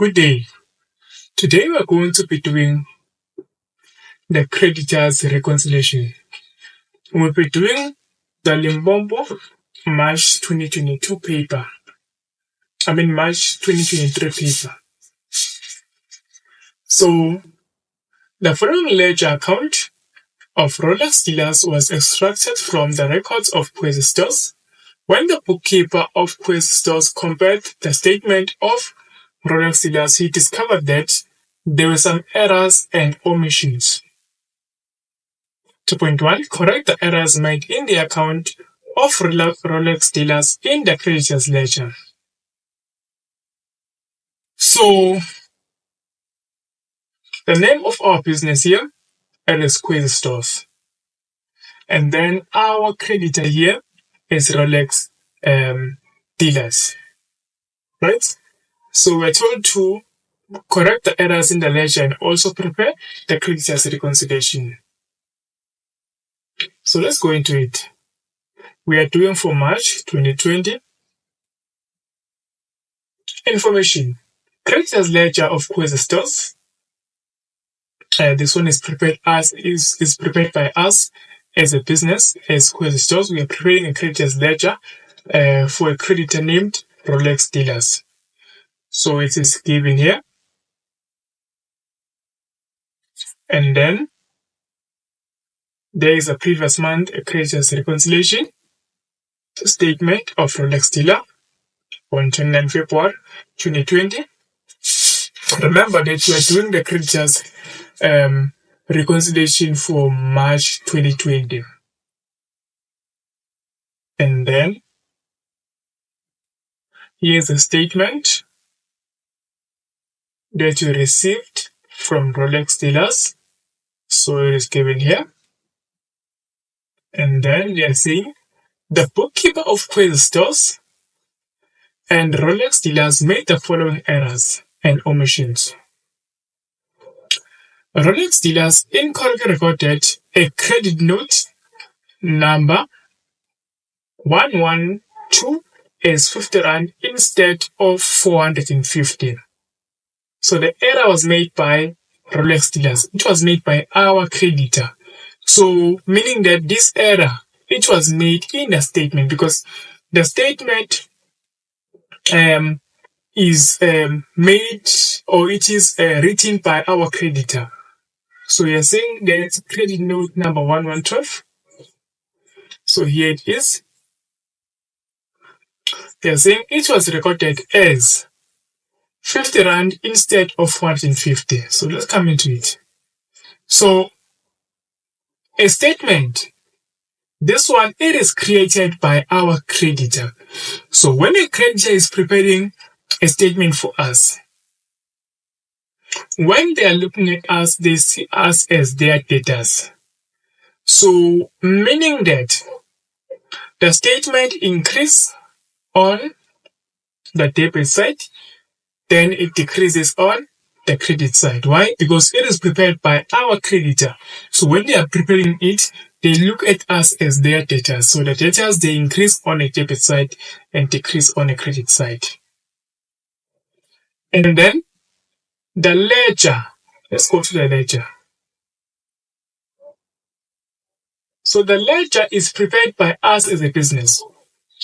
Good day. Today we are going to be doing the creditors reconciliation. We'll be doing the Limbombo March 2022 paper. March 2023 paper. So, the following ledger account of Rolex dealers was extracted from the records of Creditors when the bookkeeper of Creditors compared the statement of Rolex dealers. He discovered that there were some errors and omissions. 2.1. Correct the errors made in the account of Rolex dealers in the creditors ledger. So, the name of our business here is Creditors. And then our creditor here is Rolex dealers. Right? So we're told to correct the errors in the ledger and also prepare the creditors reconciliation. So let's go into it. We are doing for March 2020. Information. Creditors ledger of Creditors. This one is prepared is prepared by us as a business, as Creditors. We are preparing a creditors ledger for a creditor named Rolex dealers. So it is given here. And then there is a previous month a creditors reconciliation statement of Rolex dealer on 29 February 2020. Remember that we are doing the creditors reconciliation for March 2020. And then here's a statement that you received from Rolex dealers. So it is given here. And then they are saying the bookkeeper of Creditors and Rolex dealers made the following errors and omissions. Rolex dealers incorrectly recorded a credit note number 112 as 50 Rand instead of 450. So the error was made by Rolex dealers. It was made by our creditor. So meaning that this error, it was made in the statement because the statement is made or it is written by our creditor. So you're saying that credit note number 112. So here it is. They're saying it was recorded as 50 Rand instead of 450. So let's come into it. So a statement, this one, it is created by our creditor. So when a creditor is preparing a statement for us, when they are looking at us, they see us as their debtors. So meaning that the statement increases on the debit side, then it decreases on the credit side. Why? Because it is prepared by our creditor. So when they are preparing it, they look at us as their debtors. So the debtors, they increase on the debit side and decrease on the credit side. And then the ledger. Let's go to the ledger. So the ledger is prepared by us as a business.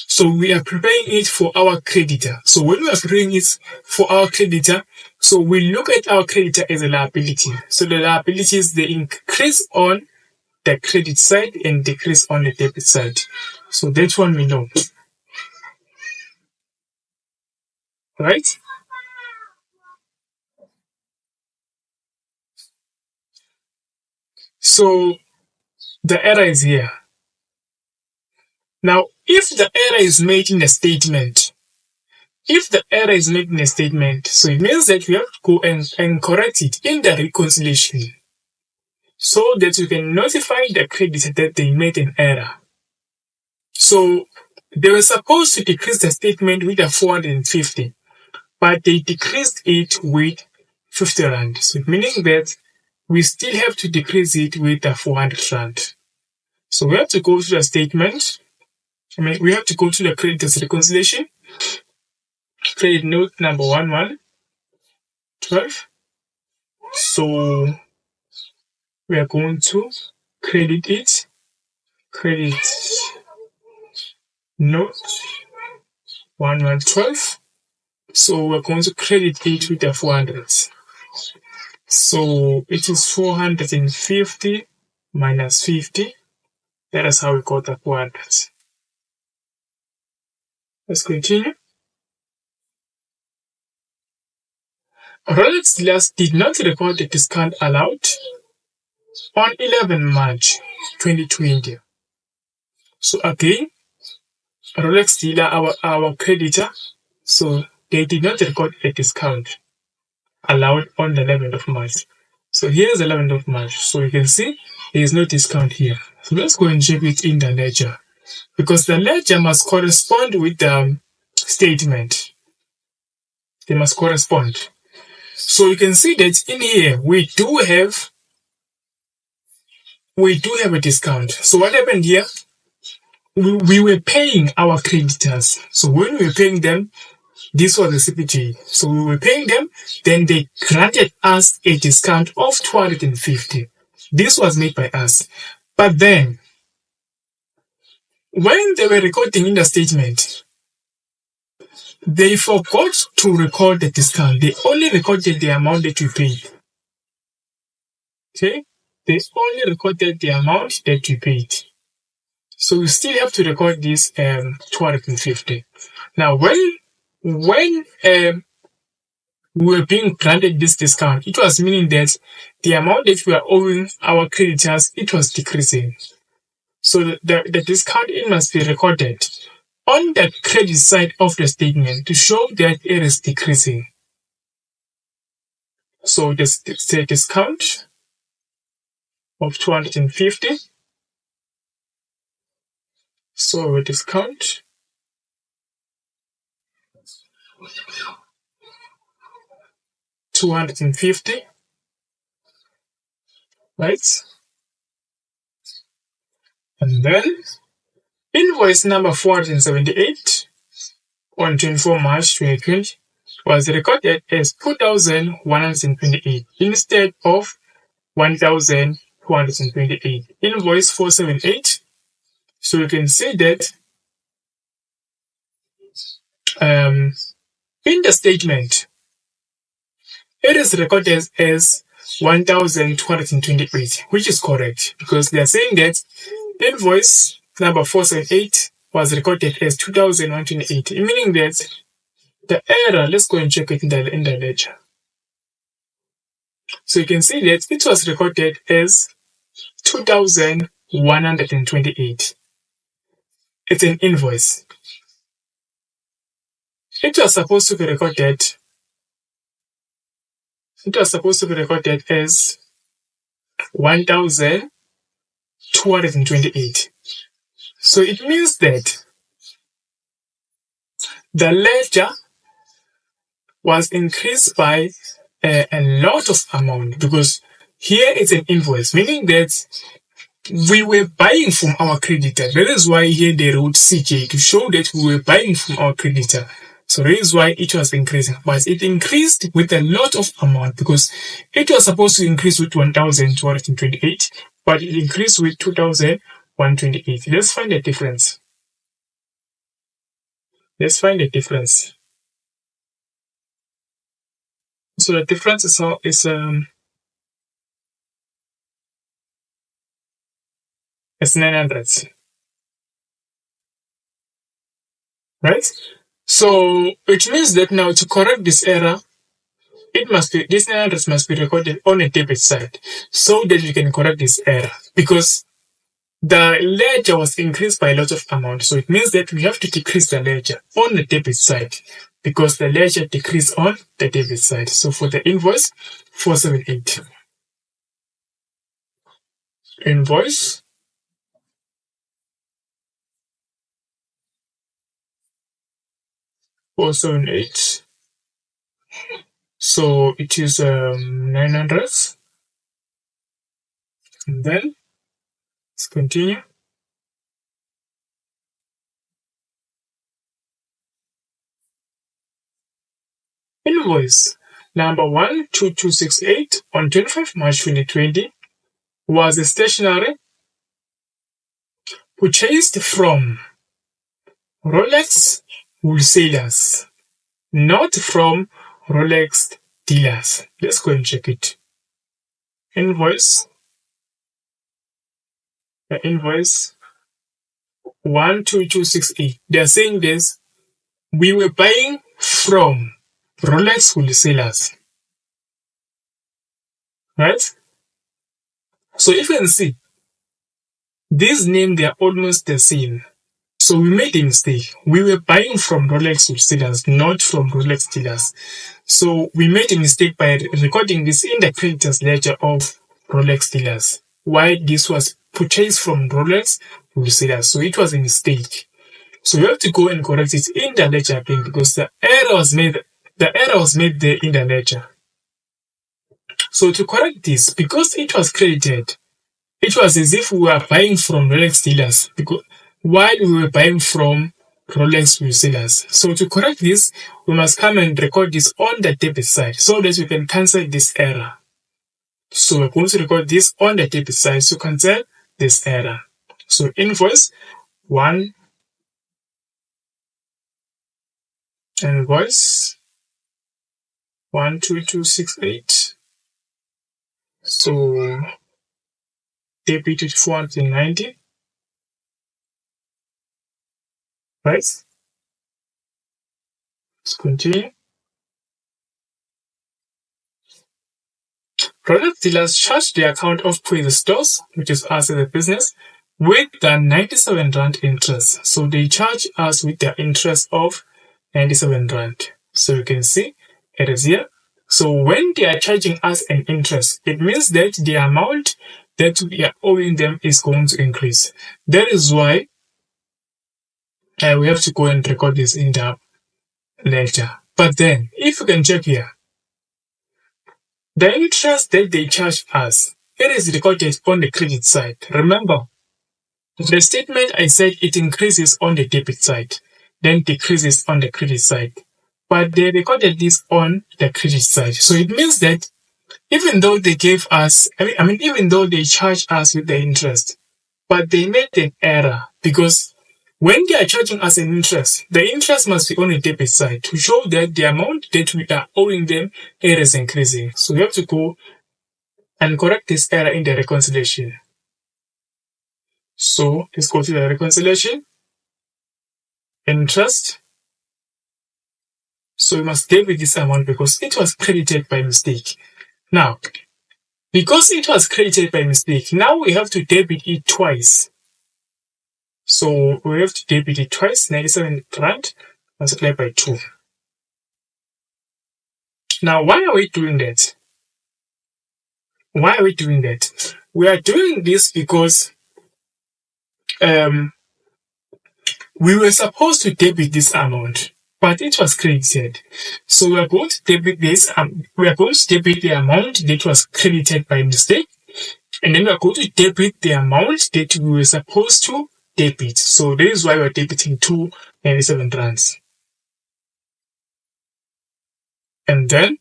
So we are preparing it for our creditor. So when we are preparing it for our creditor, so we look at our creditor as a liability. So the liabilities, they increase on the credit side and decrease on the debit side. So that one we know. Right? So the error is here. Now, if the error is made in a statement, so it means that we have to go and correct it in the reconciliation so that you can notify the creditor that they made an error. So they were supposed to decrease the statement with the 450, but they decreased it with 50 Rand. So meaning that we still have to decrease it with the 400 Rand. So we have to go to the statement. We have to go to the creditors reconciliation. Credit note number 11. 12. So we are going to credit it. Credit note 1112. So we're going to credit it with the 400. So it is 450 minus 50. That is how we got the 400. Let's continue. Rolex dealers did not record the discount allowed on 11 March 2020. So again, Rolex dealer, our creditor, so they did not record a discount allowed on the 11th of March. So here's the 11th of March. So you can see there is no discount here. So let's go and check it in the ledger, because the ledger must correspond with the statement. They must correspond. So you can see that in here we do have a discount. So what happened here? We were paying our creditors. So when we were paying them, this was the CPG. So we were paying them, then they granted us a discount of 250. This was made by us. But then, when they were recording in the statement, they forgot to record the discount. They only recorded the amount that you paid. Okay? They only recorded the amount that you paid. So we still have to record this 250. Now, when we were being granted this discount, it was meaning that the amount that we are owing our creditors, it was decreasing. So the discount, it must be recorded on the credit side of the statement to show that it is decreasing. So this say discount of 250. So a discount $250, right? And then invoice number 478 on 24 March 2020 was recorded as 2,128 instead of 1,228. Invoice 478. So you can see that in the statement, it is recorded as 1,228, which is correct, because they are saying that invoice number 478 was recorded as 2,128, meaning that the error, let's go and check it in the ledger. So you can see that it was recorded as 2,128. It's an invoice. It was supposed to be recorded as 1,228. So it means that the ledger was increased by a lot of amount, because here it's an invoice, meaning that we were buying from our creditor. That is why here they wrote CJ to show that we were buying from our creditor. So that is why it was increasing. But it increased with a lot of amount, because it was supposed to increase with 1,228, but it increased with 2,128. Let's find the difference. So the difference is 900, right? So it means that now to correct this error, this 900 must be recorded on a debit side, so that we can correct this error, because the ledger was increased by a lot of amount. So it means that we have to decrease the ledger on the debit side, because the ledger decreased on the debit side. So for the invoice 478, invoice 478. So it is 900. And then let's continue. Invoice Number 12268 on 25 March 2020 was a stationery purchased from Rolex wholesalers, not from Rolex dealers. Let's go and check it. Invoice 12268. They're saying this: we were buying from Rolex wholesalers, right? So if you can see, these names, they are almost the same. So we made a mistake. We were buying from Rolex wholesalers, not from Rolex dealers. So we made a mistake by recording this in the creditors ledger of Rolex dealers, while this was purchased from Rolex wholesalers. So it was a mistake. So you have to go and correct it in the ledger again, because the error was made there in the ledger. So to correct this, because it was credited, it was as if we were buying from Rolex dealers, because while we were buying from Rolex wholesalers. So to correct this, we must come and record this on the debit side so that we can cancel this error. So we're going to record this on the debit side to cancel this error. So invoice 12268. So debited 490. Right? Let's continue. Product dealers charge the account of Praise Stores, which is us as a business, with the 97 Rand interest. So they charge us with the interest of 97 Rand. So you can see it is here. So when they are charging us an interest, it means that the amount that we are owing them is going to increase. That is why we have to go and record this in the ledger. But then, if you can check here, the interest that they charge us, it is recorded on the credit side. Remember, the statement I said it increases on the debit side, then decreases on the credit side. But they recorded this on the credit side. So it means that even though they gave us, even though they charge us with the interest, but they made an error, because when they are charging us an interest, the interest must be on the debit side to show that the amount that we are owing them, it is increasing. So we have to go and correct this error in the reconciliation. So let's go to the reconciliation. Interest. So we must debit this amount because it was credited by mistake. Now, because it was credited by mistake, now we have to debit it twice. So we have to debit it twice, 97 Rand multiplied by 2. Now, why are we doing that? Why are we doing that? We are doing this because we were supposed to debit this amount, but it was credited. So we are going to debit this. We are going to debit the amount that was credited by mistake, and then we are going to debit the amount that we were supposed to debit. So that is why we are debiting 297 rands. And then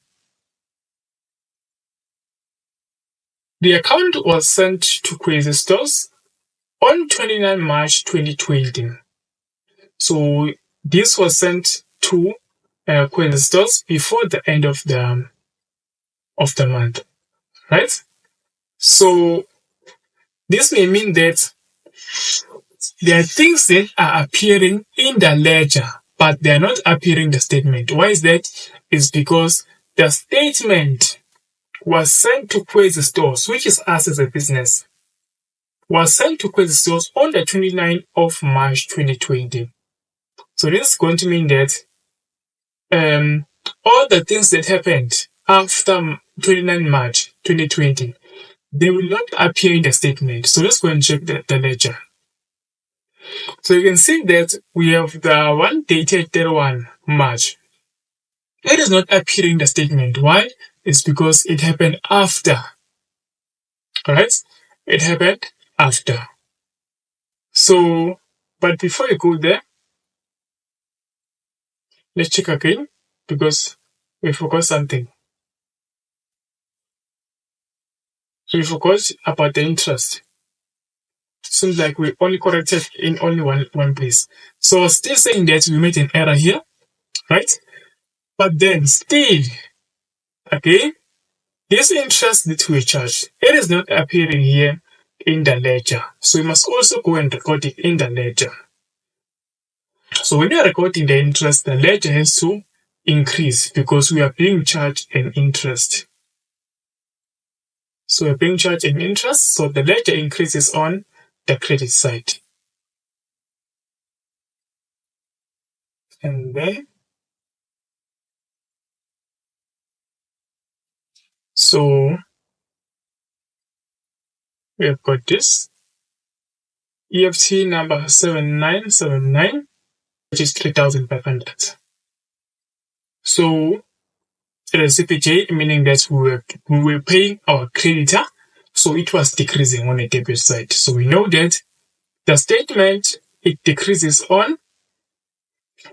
the account was sent to Crazy Stores on 29 March 2020. So this was sent to Crazy Stores before the end of the month, right? So this may mean that there are things that are appearing in the ledger, but they are not appearing in the statement. Why is that? It's because the statement was sent to Crazy Stores, which is us as a business, was sent to Crazy Stores on the 29th of March 2020. So this is going to mean that all the things that happened after 29 March 2020, they will not appear in the statement. So let's go and check the ledger. So you can see that we have the one dated 31 March. It is not appearing in the statement. Why? It's because it happened after. Alright? It happened after. So, but before you go there, let's check again because we forgot something. We forgot about the interest. Seems like we only corrected in only one place. So still saying that we made an error here, right? But then still, again, this interest that we charged, it is not appearing here in the ledger. So we must also go and record it in the ledger. So when you are recording the interest, the ledger has to increase because we are being charged an interest. So we're being charged an interest, so the ledger increases on the credit side. And then, so we have got this EFT number 7979, which is 3,500. So the CPJ, meaning that we were paying our creditor, so it was decreasing on the debit side. So we know that the statement, it decreases on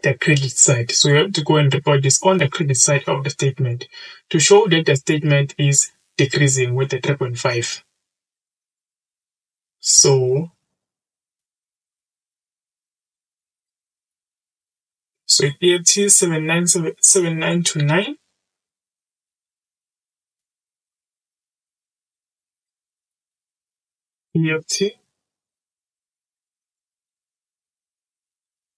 the credit side. So we have to go and report this on the credit side of the statement to show that the statement is decreasing with the 3.5. So EFT 7929 EFT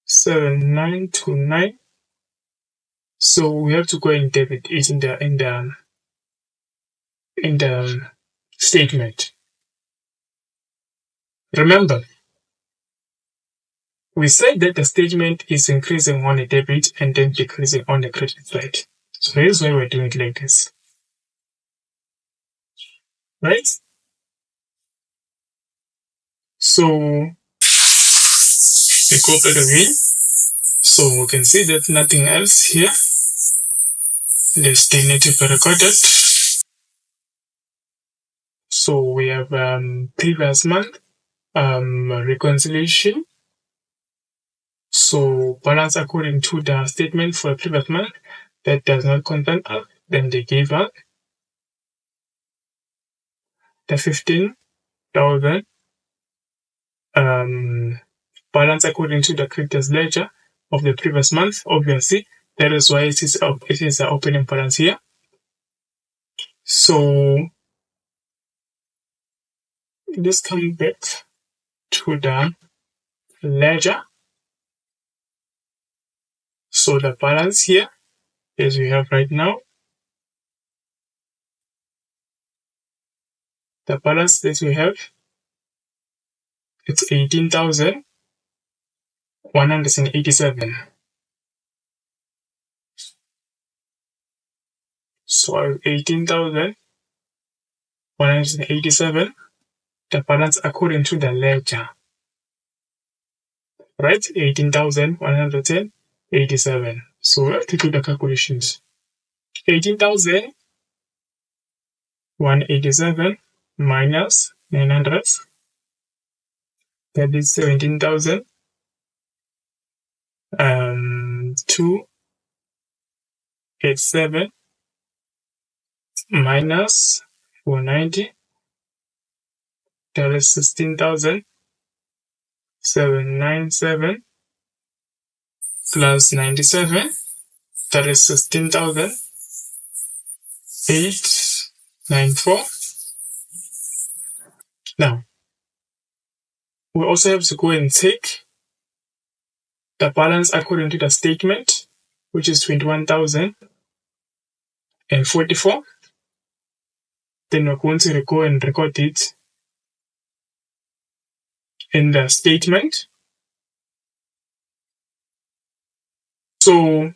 7929. So we have to go and debit it in the statement. Remember, we said that the statement is increasing on the debit and then decreasing on the credit side. So here's why we're doing it like this. Right? So we go back again. So we can see that nothing else here. Let's still need to be recorded. So we have previous month reconciliation. So balance according to the statement for the previous month that does not contain up, then they gave up the 15,000 balance according to the creditors ledger of the previous month. Obviously, that is why it is the opening balance here. So let's come back to the ledger. So the balance here, as we have right now, the balance that we have, it's 18,187. So 18,187, the balance according to the ledger, right? 18,187. So we have to do the calculations. 18,187 minus 900, that is 17,287 minus 490, that is 16,797 plus 97, that is 16,894. Now, we also have to go and take the balance according to the statement, which is 21,044. Then we're going to go and record it in the statement. So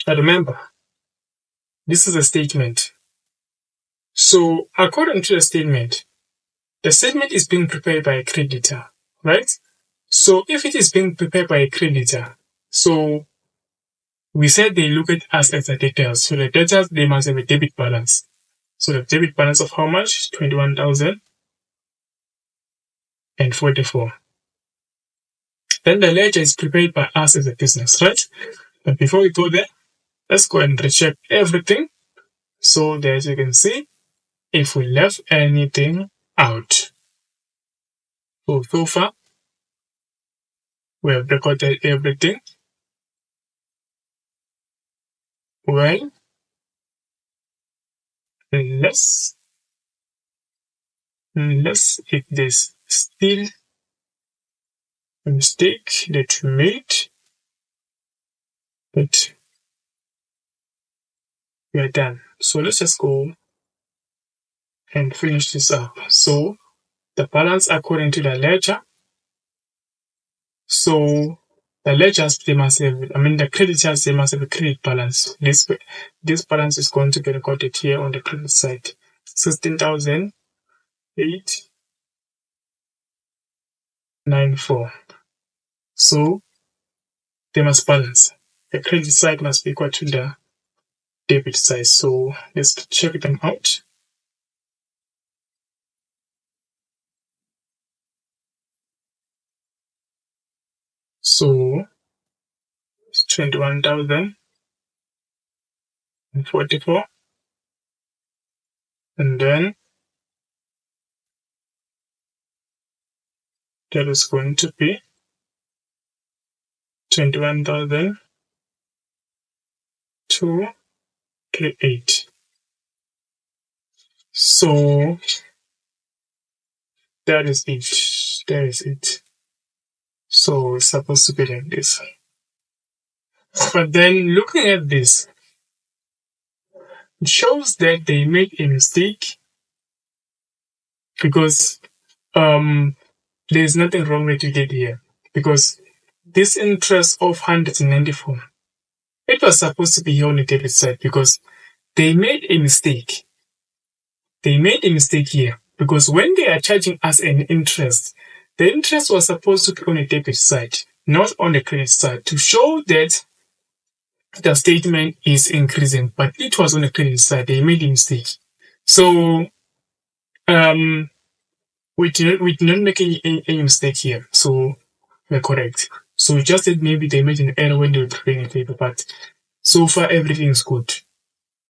remember, this is a statement. So according to the statement is being prepared by a creditor, right? So if it is being prepared by a creditor, so we said they look at us as the debtors. So the debtors, they must have a debit balance. So the debit balance of how much? 21,044. Then the ledger is prepared by us as a business, right? But before we go there, let's go and recheck everything. So there, as you can see, if we left anything out. So far, we have recorded everything. Well, let's if there's still a mistake that we made, but we are done. So let's just go and finish this up. So the balance according to the ledger. So the ledgers, they must have, the creditors, they must have a credit balance. This balance is going to be recorded here on the credit side. 16,894. So they must balance. The credit side must be equal to the debit side. So let's check them out. So it's 21,044. And then that is going to be 21,238. So that is it. So it's supposed to be like this. But then looking at this, it shows that they made a mistake because there's nothing wrong with you did here. Because this interest of 194, it was supposed to be here on the debit side because they made a mistake. They made a mistake here because when they are charging us an interest, the interest was supposed to be on the debit side, not on the credit side, to show that the statement is increasing, but it was on the credit side. They made a mistake. So we did not make any mistake here. So we're correct. So just that maybe they made an error when they were preparing the paper, but so far everything is good.